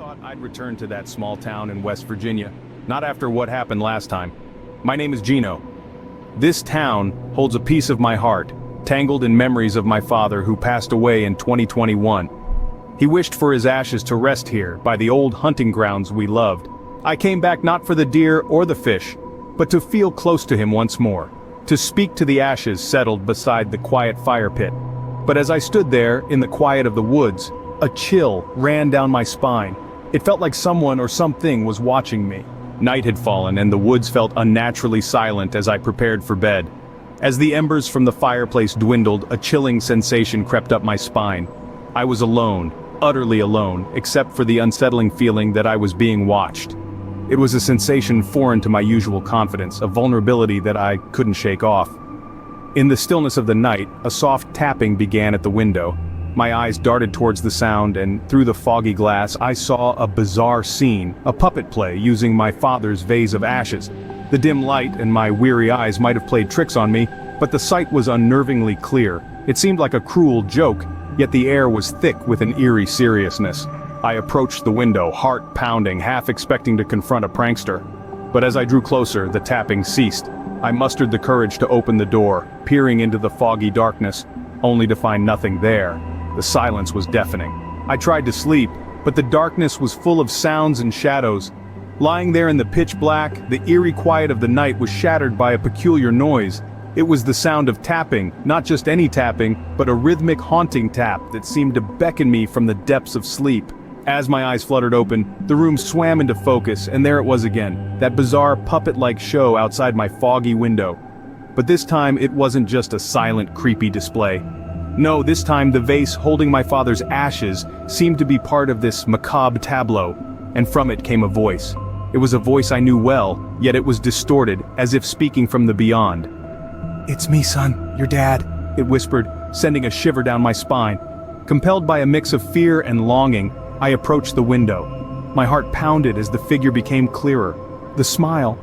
thought I'd return to that small town in West Virginia, not after what happened last time. My name is Gino. This town holds a piece of my heart, tangled in memories of my father who passed away in 2021. He wished for his ashes to rest here, by the old hunting grounds we loved. I came back not for the deer or the fish, but to feel close to him once more, to speak to the ashes settled beside the quiet fire pit. But as I stood there, in the quiet of the woods, a chill ran down my spine. It felt like someone or something was watching me. Night had fallen and the woods felt unnaturally silent as I prepared for bed. As the embers from the fireplace dwindled, a chilling sensation crept up my spine. I was alone, utterly alone, except for the unsettling feeling that I was being watched. It was a sensation foreign to my usual confidence, a vulnerability that I couldn't shake off. In the stillness of the night, a soft tapping began at the window. My eyes darted towards the sound, and through the foggy glass I saw a bizarre scene, a puppet play using my father's vase of ashes. The dim light and my weary eyes might have played tricks on me, but the sight was unnervingly clear. It seemed like a cruel joke, yet the air was thick with an eerie seriousness. I approached the window, heart pounding, half expecting to confront a prankster. But as I drew closer, the tapping ceased. I mustered the courage to open the door, peering into the foggy darkness, only to find nothing there. The silence was deafening. I tried to sleep, but the darkness was full of sounds and shadows. Lying there in the pitch black, the eerie quiet of the night was shattered by a peculiar noise. It was the sound of tapping, not just any tapping, but a rhythmic haunting tap that seemed to beckon me from the depths of sleep. As my eyes fluttered open, the room swam into focus, and there it was again, that bizarre puppet-like show outside my foggy window. But this time it wasn't just a silent, creepy display. No, this time the vase holding my father's ashes seemed to be part of this macabre tableau, and from it came a voice. It was a voice I knew well, yet it was distorted, as if speaking from the beyond. "It's me, son, your dad," it whispered, sending a shiver down my spine. Compelled by a mix of fear and longing, I approached the window. My heart pounded as the figure became clearer. The smile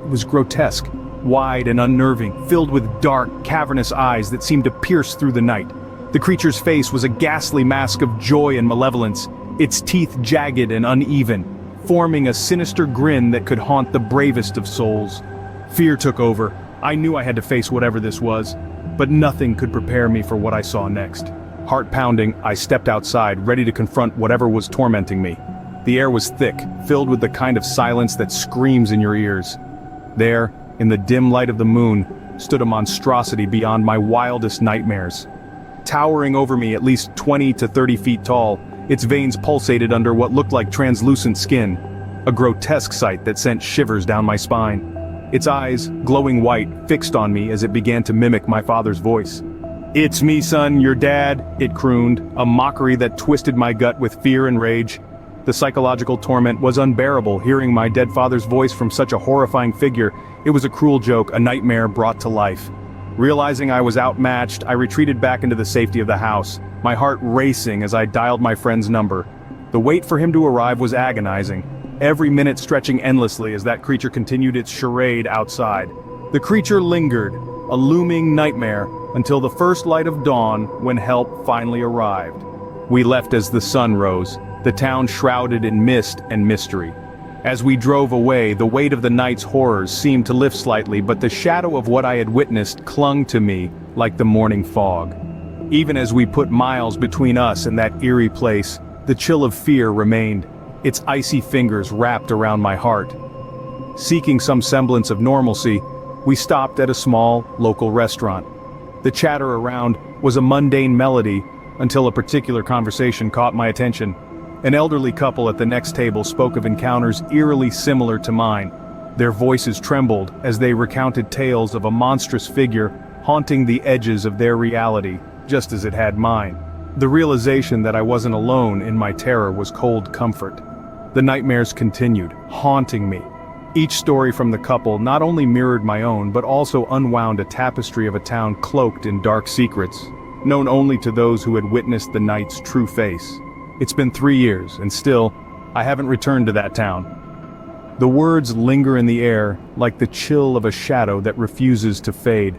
was grotesque, wide and unnerving, filled with dark, cavernous eyes that seemed to pierce through the night. The creature's face was a ghastly mask of joy and malevolence, its teeth jagged and uneven, forming a sinister grin that could haunt the bravest of souls. Fear took over. I knew I had to face whatever this was, but nothing could prepare me for what I saw next. Heart pounding, I stepped outside, ready to confront whatever was tormenting me. The air was thick, filled with the kind of silence that screams in your ears. There, in the dim light of the moon, stood a monstrosity beyond my wildest nightmares. Towering over me at least 20 to 30 feet tall, its veins pulsated under what looked like translucent skin, a grotesque sight that sent shivers down my spine. Its eyes, glowing white, fixed on me as it began to mimic my father's voice. "It's me, son, your dad," it crooned, a mockery that twisted my gut with fear and rage. The psychological torment was unbearable, hearing my dead father's voice from such a horrifying figure. It was a cruel joke, a nightmare brought to life. Realizing I was outmatched, I retreated back into the safety of the house, my heart racing as I dialed my friend's number. The wait for him to arrive was agonizing, every minute stretching endlessly as that creature continued its charade outside. The creature lingered, a looming nightmare, until the first light of dawn when help finally arrived. We left as the sun rose, the town shrouded in mist and mystery. As we drove away, the weight of the night's horrors seemed to lift slightly, but the shadow of what I had witnessed clung to me like the morning fog. Even as we put miles between us and that eerie place, the chill of fear remained, its icy fingers wrapped around my heart. Seeking some semblance of normalcy, we stopped at a small, local restaurant. The chatter around was a mundane melody until a particular conversation caught my attention. An elderly couple at the next table spoke of encounters eerily similar to mine. Their voices trembled as they recounted tales of a monstrous figure haunting the edges of their reality, just as it had mine. The realization that I wasn't alone in my terror was cold comfort. The nightmares continued, haunting me. Each story from the couple not only mirrored my own, but also unwound a tapestry of a town cloaked in dark secrets, known only to those who had witnessed the night's true face. It's been 3 years, and still, I haven't returned to that town. The words linger in the air, like the chill of a shadow that refuses to fade.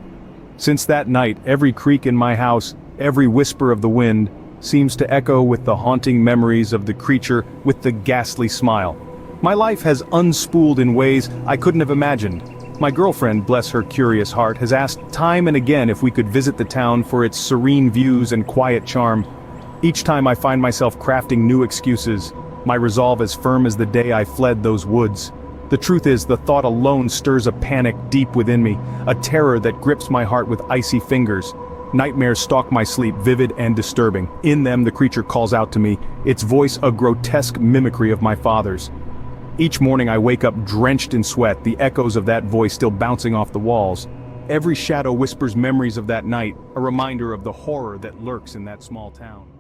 Since that night, every creak in my house, every whisper of the wind, seems to echo with the haunting memories of the creature with the ghastly smile. My life has unspooled in ways I couldn't have imagined. My girlfriend, bless her curious heart, has asked time and again if we could visit the town for its serene views and quiet charm. Each time I find myself crafting new excuses, my resolve as firm as the day I fled those woods. The truth is, the thought alone stirs a panic deep within me, a terror that grips my heart with icy fingers. Nightmares stalk my sleep, vivid and disturbing. In them, the creature calls out to me, its voice a grotesque mimicry of my father's. Each morning I wake up drenched in sweat, the echoes of that voice still bouncing off the walls. Every shadow whispers memories of that night, a reminder of the horror that lurks in that small town.